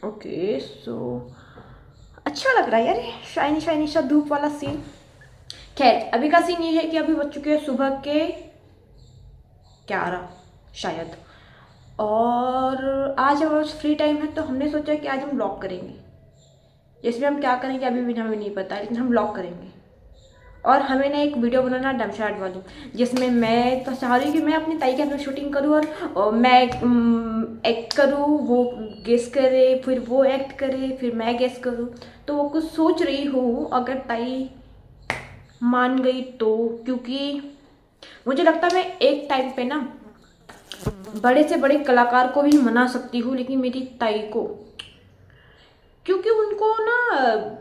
Okay so अच्छा लग रहा है यार, शाइनी शाइनी सा धूप वाला सीन। खैर अभी का सीन ये है कि अभी बज चुके हैं सुबह के 11 शायद। और आज हमारे पास फ्री टाइम है तो हमने सोचा कि आज हम व्लॉग करेंगे। जिसमें हम क्या करेंगे अभी भी हमें नहीं पता, लेकिन हम व्लॉग करेंगे। और हमें ना एक वीडियो बनाना डमशाट वाली, जिसमें मैं तो चाह रही हूँ कि मैं अपनी ताई के हाथ में शूटिंग करूँ और मैं एक्ट करूँ, वो गेस करे, फिर वो एक्ट करे, फिर मैं गेस करूँ। तो वो कुछ सोच रही हूँ अगर ताई मान गई तो, क्योंकि मुझे लगता है मैं एक टाइम पे ना बड़े से बड़े कलाकार को भी मना सकती हूँ, लेकिन मेरी ताई को, क्योंकि उनको ना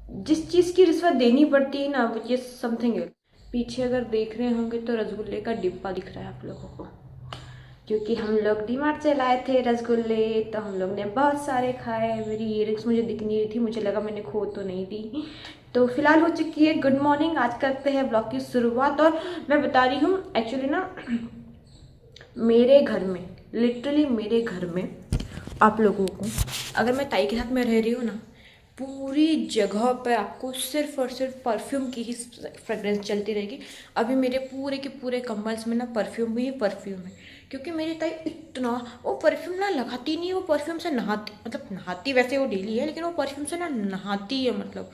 जिस चीज़ की रिश्वत देनी पड़ती है ना, वो ये समथिंग है। पीछे अगर देख रहे होंगे तो रसगुल्ले का डिब्बा दिख रहा है आप लोगों को, क्योंकि हम लोग डीमार्ट से लाए थे रसगुल्ले, तो हम लोग ने बहुत सारे खाए। मेरी ईयरिंग्स मुझे दिख नहीं रही थी, मुझे लगा मैंने खो तो नहीं दी। तो फिलहाल हो चुकी है गुड मॉर्निंग, आज करते हैं ब्लॉग की शुरुआत। और मैं बता रही हूँ एक्चुअली ना, मेरे घर में, लिटरली मेरे घर में आप लोगों को, अगर मैं ताई के साथ में रह रही हूँ ना, पूरी जगह पर आपको सिर्फ और सिर्फ परफ्यूम की ही फ्रेग्रेंस चलती रहेगी। अभी मेरे पूरे के पूरे कंबल्स में ना परफ्यूम ही परफ्यूम है, क्योंकि मेरी ताई इतना, वो परफ्यूम ना लगाती नहीं है, वो परफ्यूम से नहाती, मतलब नहाती वैसे वो डेली है, लेकिन वो परफ्यूम से ना नहाती है। मतलब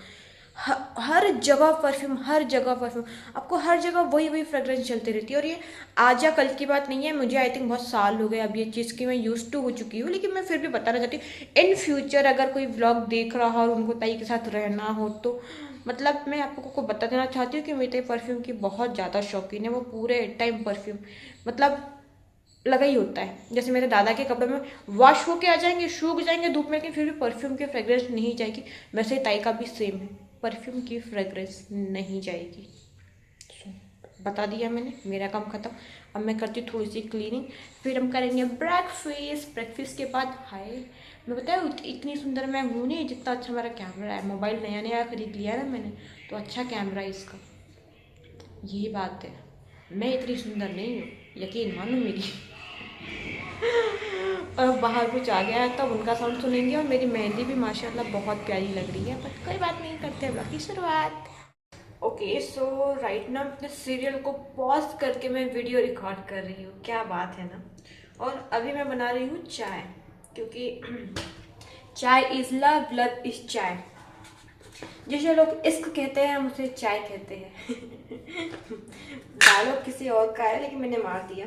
हर जगह परफ्यूम, हर जगह परफ्यूम, आपको हर जगह वही वही फ्रेग्रेंस चलती रहती है। और ये आज या कल की बात नहीं है, मुझे आई थिंक बहुत साल हो गए अब ये चीज़ की मैं यूज टू हो चुकी हूँ, लेकिन मैं फिर भी बताना चाहती हूँ इन फ्यूचर अगर कोई व्लॉग देख रहा हो और उनको ताई के साथ रहना हो तो, मतलब मैं आप लोगों को बता देना चाहती हूँ कि मेरी ताई परफ्यूम की बहुत ज़्यादा शौकीन है। वो पूरे टाइम परफ्यूम मतलब लगा ही होता है। जैसे मेरे दादा के कपड़े में वॉश होके आ जाएंगे, सूख जाएंगे धूप में, लेकिन फिर भी परफ्यूम की फ्रेग्रेंस नहीं जाएगी। वैसे ताई का भी सेम है, परफ्यूम की फ्रेग्रेंस नहीं जाएगी। So, बता दिया मैंने, मेरा काम खत्म। अब मैं करती हूँ थोड़ी सी क्लीनिंग, फिर हम करेंगे ब्रेकफास्ट। ब्रेकफास्ट के बाद हाय, मैं बताया इतनी सुंदर मैं हूँ नहीं, जितना अच्छा मेरा कैमरा है। मोबाइल नया नया खरीद लिया ना मैंने, तो अच्छा कैमरा है इसका, यही बात है। मैं इतनी सुंदर नहीं हूँ, यकीन मानो मेरी। और बाहर कुछ आ गया है तब उनका साउंड सुनेंगे। और मेरी मेहंदी भी माशाल्लाह बहुत प्यारी लग रही है, बट कोई बात नहीं, करते हैं ब्लॉग की शुरुआत। ओके सो राइट ना, अपने सीरियल को पॉज करके मैं वीडियो रिकॉर्ड कर रही हूँ, क्या बात है ना। और अभी मैं बना रही हूँ चाय, क्योंकि चाय इज लव, लव इज चाय। जिसे लोग इश्क कहते हैं हम उसे चाय कहते हैं। डायलॉग किसी और का है, लेकिन मैंने मार दिया।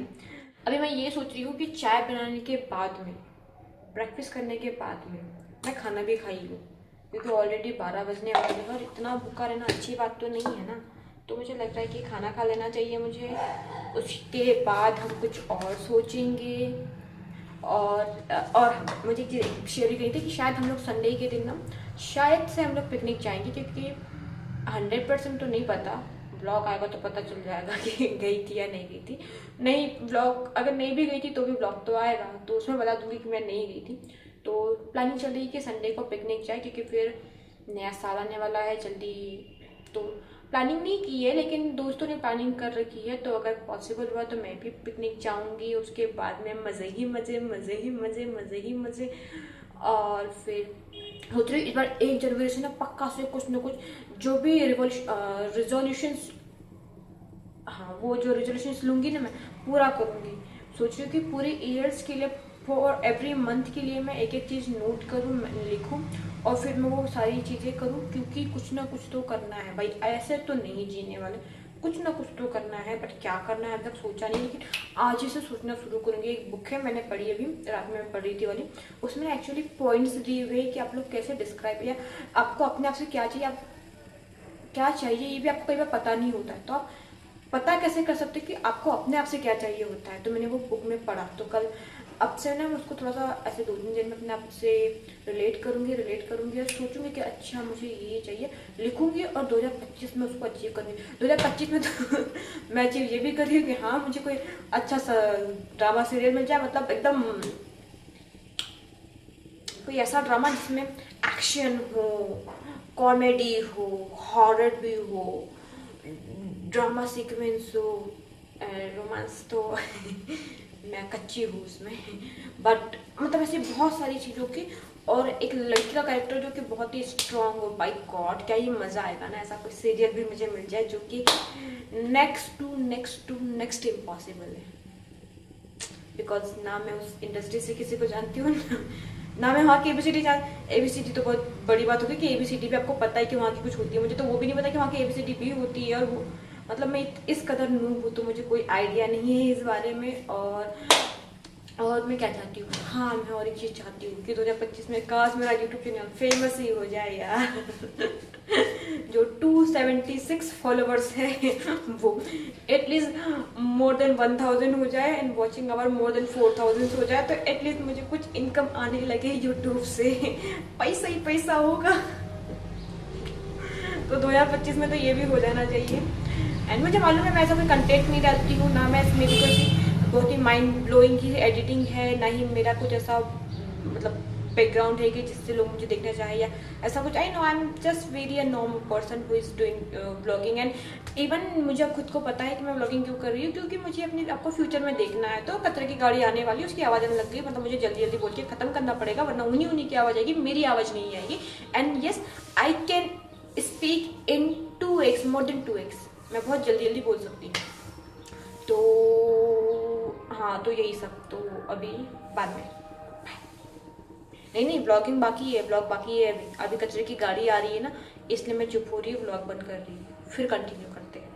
अभी मैं ये सोच रही हूँ कि चाय बनाने के बाद में, ब्रेकफास्ट करने के बाद में मैं खाना भी खाई लूँ, क्योंकि ऑलरेडी 12 बजने वाले हैं और इतना भूखा रहना अच्छी बात तो नहीं है ना। तो मुझे लग रहा है कि खाना खा लेना चाहिए मुझे, उसके बाद हम कुछ और सोचेंगे। और मुझे शेयर गई थी कि शायद हम लोग संडे के दिन ना शायद से हम लोग पिकनिक जाएंगे, क्योंकि 100% तो नहीं पता, ब्लॉग आएगा तो पता चल जाएगा कि गई थी या नहीं गई थी। नहीं, ब्लॉग अगर नहीं भी गई थी तो भी ब्लॉग तो आएगा, तो उसमें बता दूंगी कि मैं नहीं गई थी। तो प्लानिंग चल रही है कि संडे को पिकनिक जाए, क्योंकि फिर नया साल आने वाला है जल्दी। तो प्लानिंग नहीं की है, लेकिन दोस्तों ने प्लानिंग कर रखी है, तो अगर पॉसिबल हुआ तो मैं भी पिकनिक जाऊंगी। उसके बाद में मज़े ही मज़े, मज़े ही मज़े, मज़े ही मज़े। और फिर सोच रही इस बार 1 जनवरी से ना पक्का से कुछ ना कुछ जो भी रिजोल्यूशंस, हाँ वो जो रेजोल्यूशन लूँगी ना मैं पूरा करूँगी। सोच रही हूँ कि पूरे ईयर्स के लिए, फॉर एवरी मंथ के लिए मैं एक एक चीज़ नोट करूँ, लिखूँ, और फिर मैं वो सारी चीज़ें करूँ, क्योंकि कुछ ना कुछ तो करना है भाई, ऐसे तो नहीं जीने वाले, कुछ ना कुछ तो करना है। बट क्या करना है मतलब सोचा नहीं, लेकिन आज ही से सोचना शुरू करूँगी। एक बुक है, मैंने पढ़ी अभी रात में, मैं पढ़ रही थी वाली, उसमें एक्चुअली पॉइंट्स दिए हुए कि आप लोग कैसे डिस्क्राइब, या आपको अपने आप से क्या चाहिए, आप क्या चाहिए ये भी आपको कई बार पता नहीं होता है, तो आप पता कैसे कर सकते कि आपको अपने आप से क्या चाहिए होता है। तो मैंने वो बुक में पढ़ा, तो कल अब से ना मैं उसको थोड़ा सा ऐसे 2-3 दिन में अपने आप से रिलेट करूँगी और सोचूंगी कि अच्छा मुझे ये चाहिए, लिखूंगी, और 2025 में उसको अचीव करूँगी। 2025 में तो मैं अचीव ये भी कर रही हूँ कि हाँ मुझे कोई अच्छा सा ड्रामा सीरियल मिल जाए, मतलब एकदम कोई ऐसा ड्रामा जिसमें एक्शन हो, कॉमेडी हो, हॉरर भी हो, ड्रामा सीक्वेंस हो, रोमांस तो मैं कच्ची हूँ उसमें बट मतलब ऐसे बहुत सारी चीज़ों की, और एक लड़की का कैरेक्टर जो कि बहुत ही स्ट्रॉन्ग हो। बाय गॉड क्या ही मज़ा आएगा ना, ऐसा कोई सीरियल भी मुझे मिल जाए जो कि नेक्स्ट इम्पॉसिबल है। बिकॉज ना मैं उस इंडस्ट्री से किसी को जानती हूँ ना मैं वहाँ की एबीसीडी एबीसीडी तो बहुत बड़ी बात होगी कि एबीसीडी भी आपको पता है कि वहाँ की कुछ होती है, मुझे तो वो भी नहीं पता कि वहाँ की एबीसीडी भी होती है। और वो मतलब मैं इस कदर नूब हूँ तो मुझे कोई आइडिया नहीं है इस बारे में। और मैं क्या चाहती हूँ, हाँ मैं और एक चीज़ चाहती हूँ कि 2025 में काश मेरा यूट्यूब चैनल फेमस ही हो जाए यार जो 276 फॉलोअर्स है वो एटलीस्ट मोर देन 1000 हो जाए and watching hour more than 4000 हो जाए, तो एटलीस्ट मुझे कुछ इनकम आने लगे यूट्यूब से पैसा ही पैसा होगा तो 2025 में तो ये भी हो जाना चाहिए। एंड मुझे मालूम है मैं ऐसा कोई कंटेंट नहीं डालती हूँ, ना मैं इसमें भी कोई बहुत ही माइंड ब्लोइंग की एडिटिंग है, ना ही मेरा कुछ ऐसा मतलब बैकग्राउंड है कि जिससे लोग मुझे देखना चाहे या ऐसा कुछ। I know I am just very a normal person who is doing blogging. And even मुझे खुद को पता है कि मैं ब्लॉगिंग क्यों कर रही हूँ, क्योंकि मुझे अपनी आपको फ्यूचर में देखना है। तो कचरे की गाड़ी आने वाली है, उसकी आवाज़ आने लग गई, मतलब मुझे जल्दी जल्दी बोल के ख़त्म करना पड़ेगा, वरना उन्हीं की आवाज़ आएगी, मेरी आवाज़ नहीं आएगी। And yes I can speak in 2x more than 2x, मैं बहुत जल्दी जल्दी बोल सकती हूँ। तो हाँ तो यही सब, तो अभी बाद में नहीं ब्लॉगिंग बाकी है, ब्लॉग बाकी है। अभी कचरे की गाड़ी आ रही है ना, इसलिए मैं चुप हो रही हूँ, ब्लॉग बंद कर रही हूँ, फिर कंटिन्यू करते हैं।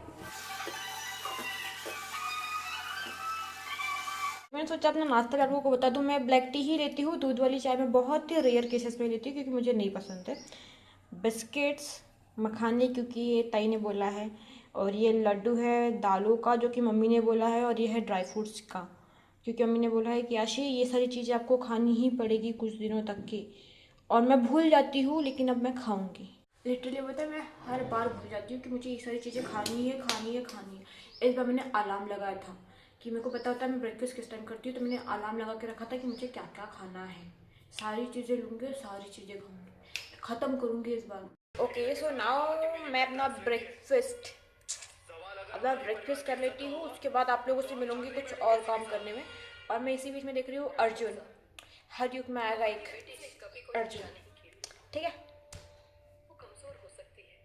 मैंने सोचा अपना नाश्ता कर को बता दूँ, मैं ब्लैक टी ही लेती हूँ, दूध वाली चाय मैं बहुत ही रेयर केसेस में लेती हूँ क्योंकि मुझे नहीं पसंद है। बिस्किट्स मखाने क्योंकि ये ताई ने बोला है, और ये लड्डू है दालों का जो कि मम्मी ने बोला है, और ये है ड्राई फ्रूट्स का क्योंकि मम्मी ने बोला है कि आशी ये सारी चीज़ें आपको खानी ही पड़ेगी कुछ दिनों तक की। और मैं भूल जाती हूँ लेकिन अब मैं खाऊंगी। लिटरली पता है मैं हर बार भूल जाती हूँ कि मुझे ये सारी चीज़ें खानी है खानी है खानी है। इस बार मैंने अलार्म लगाया था कि मेरे को पता होता है मैं ब्रेकफास्ट किस टाइम करती हूँ, तो मैंने अलार्म लगा के रखा था कि मुझे क्या क्या खाना है, सारी चीज़ें लूँगी और सारी चीज़ें खाऊंगी, ख़त्म करूँगी इस बार। ओके सो नाउ मैं अपना ब्रेकफास्ट कर लेती हूँ, उसके बाद आप लोगों से मिलूंगी कुछ और काम करने में। और मैं इसी बीच में देख रही हूँ अर्जुन, हर युग में आएगा एक अर्जुन, ठीक है।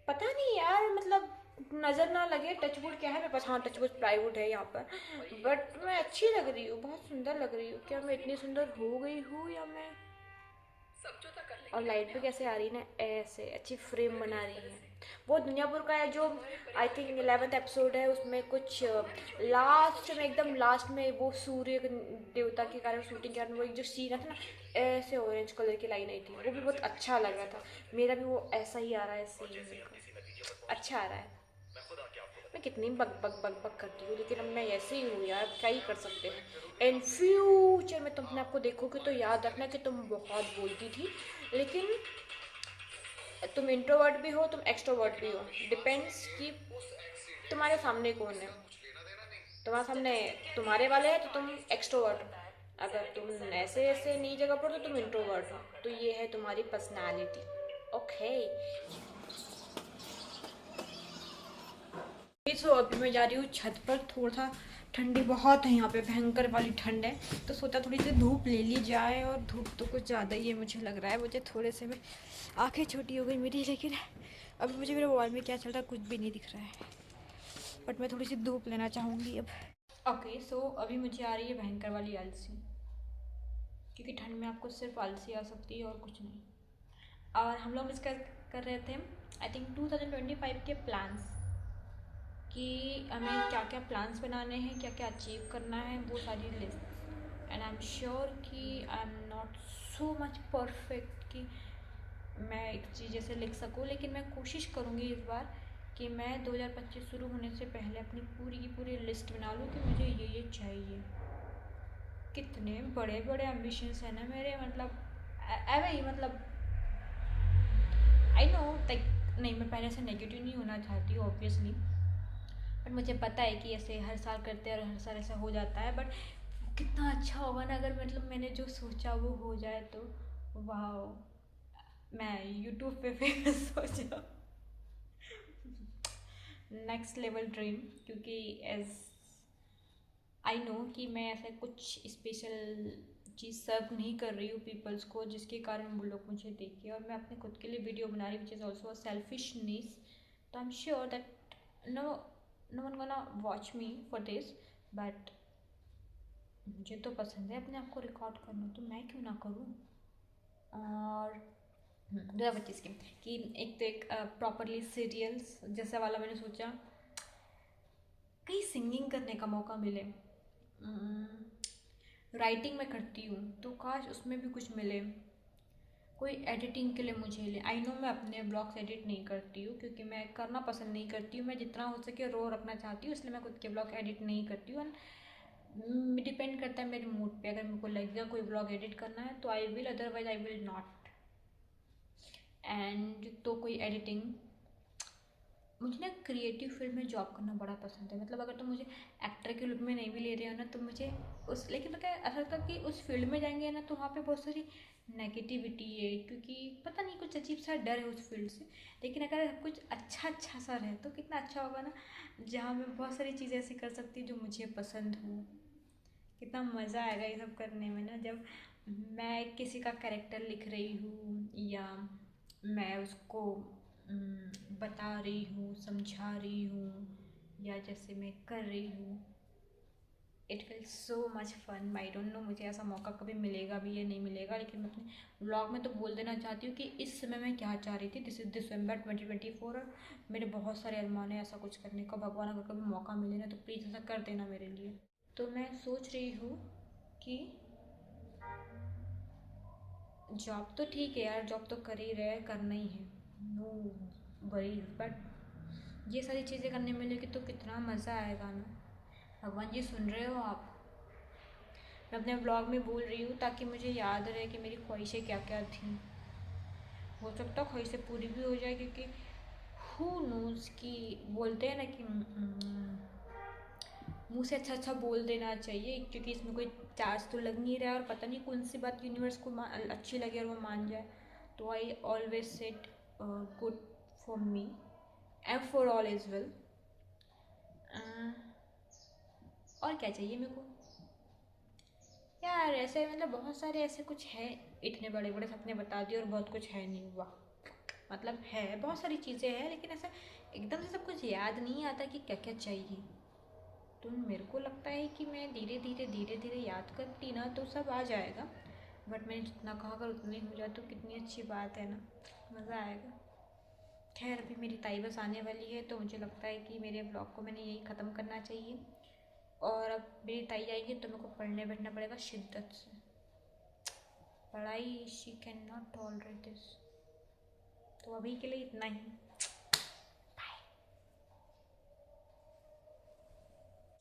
पता नहीं यार मतलब नज़र ना लगे, टचवुड क्या है मेरे पास, हाँ टचवुड प्लाईवुड है यहाँ पर, बट मैं अच्छी लग रही हूँ, बहुत सुंदर लग रही हूँ। क्या मैं इतनी सुंदर हो गई हूँ या मैं, और लाइट भी कैसे आ रही है ना, ऐसे अच्छी फ्रेम बना रही है। वो दुनियापुर का है जो आई थिंक 11th एपिसोड है, उसमें कुछ लास्ट में एकदम लास्ट में वो सूर्य देवता के कारण शूटिंग के कारण वो एक जो सीन था ना, ऐसे ऑरेंज कलर की लाइन आई थी, वो भी बहुत अच्छा लग रहा था। मेरा भी वो ऐसा ही आ रहा है सीन, अच्छा आ रहा है। मैं कितनी बक बक बक बक करती हूँ, लेकिन अब मैं ऐसे ही हूँ यार, क्या ही कर सकते हैं। इन फ्यूचर में तुम अपने आपको देखोगे तो याद रखना कि तुम बहुत बोलती थी, लेकिन तुम इंट्रोवर्ट भी हो, तुम एक्सट्रोवर्ट भी हो, डिपेंड्स कि तुम्हारे सामने कौन है। तुम्हारे सामने तुम्हारे वाले हैं तो तुम एक्सट्रोवर्ट हो, अगर तुम ऐसे ऐसे नई जगह पर हो तो तुम इंट्रोवर्ट हो, तो ये है तुम्हारी पर्सनालिटी। ओके सो अभी मैं जा रही हूँ छत पर, थोड़ा ठंडी बहुत है यहाँ पे, भयंकर वाली ठंड है, तो सोचा थोड़ी सी धूप ले ली जाए, और धूप तो कुछ ज़्यादा ही है मुझे लग रहा है। मुझे थोड़े से में आंखें छोटी हो गई मेरी, लेकिन अभी मुझे मेरे मोबाइल में क्या चल रहा है कुछ भी नहीं दिख रहा है, बट मैं थोड़ी सी धूप लेना चाहूँगी अब। ओके सो अभी मुझे आ रही है भयंकर वाली आलसी, क्योंकि ठंड में आपको सिर्फ आलसी आ सकती है और कुछ नहीं। और हम लोग डिस्कस कर रहे थे आई थिंक 2025 के प्लान्स, कि हमें क्या क्या प्लान्स बनाने हैं, क्या क्या अचीव करना है, वो सारी list. And I am sure कि I am not so much perfect कि मैं एक चीज़ जैसे लिख सकूँ, लेकिन मैं कोशिश करूँगी इस बार कि मैं 2025 शुरू होने से पहले अपनी पूरी की पूरी लिस्ट बना लूँ कि मुझे ये चाहिए। कितने बड़े बड़े एम्बिशंस हैं ना मेरे, मतलब ही मतलब आई नो लाइक, नहीं मैं पहले से नेगेटिव नहीं होना चाहती हूँ ऑब्वियसली, बट मुझे पता है कि ऐसे हर साल करते हैं और हर साल ऐसा हो जाता है, बट कितना अच्छा होगा ना अगर मतलब मैंने जो सोचा वो हो जाए, तो वाह मैं यूट्यूब पे फेमस हो जाऊँ, नेक्स्ट लेवल ड्रीम। क्योंकि एज आई नो कि मैं ऐसा कुछ स्पेशल चीज़ सर्व नहीं कर रही हूँ पीपल्स को, जिसके कारण वो लोग मुझे देखें, और मैं अपने खुद के लिए वीडियो बना रही हूँ, विच इज़ ऑल्सो सेल्फिशनेस। तो I am sure that no no one gonna watch me for this, but मुझे तो पसंद है अपने आप को रिकॉर्ड करना, तो मैं क्यों ना करूँ। और दूसरा चीज़ की कि एक तो एक प्रॉपरली सीरियल्स जैसा वाला मैंने सोचा, कहीं सिंगिंग करने का मौका मिले। राइटिंग मैं करती हूँ तो काश उसमें भी कुछ मिले, कोई एडिटिंग के लिए मुझे ले। आई नो मैं अपने ब्लॉग्स एडिट नहीं करती हूँ क्योंकि मैं करना पसंद नहीं करती हूँ, मैं जितना हो सके रो रखना चाहती हूँ, इसलिए मैं खुद के ब्लॉग एडिट नहीं करती हूँ। डिपेंड करता है मेरे मूड पे, अगर मेरे को लगेगा कोई ब्लॉग एडिट करना है तो I will, otherwise I will not. And तो कोई एडिटिंग, मुझे ना क्रिएटिव फील्ड में जॉब करना बड़ा पसंद है। मतलब अगर तुम मुझे एक्टर के रूप में नहीं भी ले रहे हो ना तो मुझे उस, लेकिन पता है ऐसा लगता है कि उस फील्ड में जाएंगे ना तो वहाँ पे बहुत सारी नेगेटिविटी है, क्योंकि पता नहीं कुछ अजीब सा डर है उस फील्ड से। लेकिन अगर कुछ अच्छा सा रहे तो कितना अच्छा होगा ना, जहाँ मैं बहुत सारी चीज़ें ऐसी कर सकती हूँ जो मुझे पसंद हो। कितना मज़ा आएगा ये सब करने में ना, जब मैं किसी का कैरेक्टर लिख रही हूँ या मैं उसको बता रही हूँ, समझा रही हूँ, या जैसे मैं कर रही हूँ। It feels so much fun. I don't know मुझे ऐसा मौका कभी मिलेगा भी या नहीं मिलेगा, लेकिन मैं अपने व्लॉग में तो बोल देना चाहती हूँ कि इस समय मैं क्या चाह रही थी। दिस इज़ दिसंबर 2024 और मेरे बहुत सारे अरमान है ऐसा कुछ करने का। भगवान अगर कभी मौका मिले ना तो प्लीज़ ऐसा कर देना मेरे लिए। तो मैं सोच रही हूँ कि जॉब तो ठीक है यार, जॉब तो कर ही रहे, करना ही है, नो वरीज, बट ये सारी चीज़ें करने मिलेगी तो कितना मज़ा आएगा ना। भगवान जी सुन रहे हो आप, मैं अपने ब्लॉग में बोल रही हूँ ताकि मुझे याद रहे कि मेरी ख्वाहिशें क्या क्या थी। हो सकता है ख्वाहिशें पूरी भी हो जाए, क्योंकि हु नोज़ कि बोलते हैं ना कि मुँह से अच्छा बोल देना चाहिए, क्योंकि इसमें कोई चार्ज तो लग नहीं रहा है और पता नहीं कौन सी बात यूनिवर्स को अच्छी लगे और वो मान जाए। तो I always set good for me and for all is well. और क्या चाहिए मेरे को यार, ऐसे मतलब बहुत सारे ऐसे कुछ है, इतने बड़े बड़े सपने बता दिए और बहुत कुछ है नहीं हुआ। मतलब है बहुत सारी चीज़ें हैं, लेकिन ऐसा एकदम से सब कुछ याद नहीं आता कि क्या क्या चाहिए। तो मेरे को लगता है कि मैं धीरे धीरे याद करती ना तो सब आ जाएगा। बट मैंने जितना कहा अगर उतने हो जाए तो कितनी अच्छी बात है ना, मज़ा आएगा। खैर अभी मेरी ताई बस आने वाली है तो मुझे लगता है कि मेरे ब्लॉग को मैंने यही ख़त्म करना चाहिए। और अब मेरी ताई आएगी तो मेरे को पढ़ने बैठना पड़ेगा शिद्दत से। पढ़ाई she can not tolerate this. तो अभी के लिए इतना ही।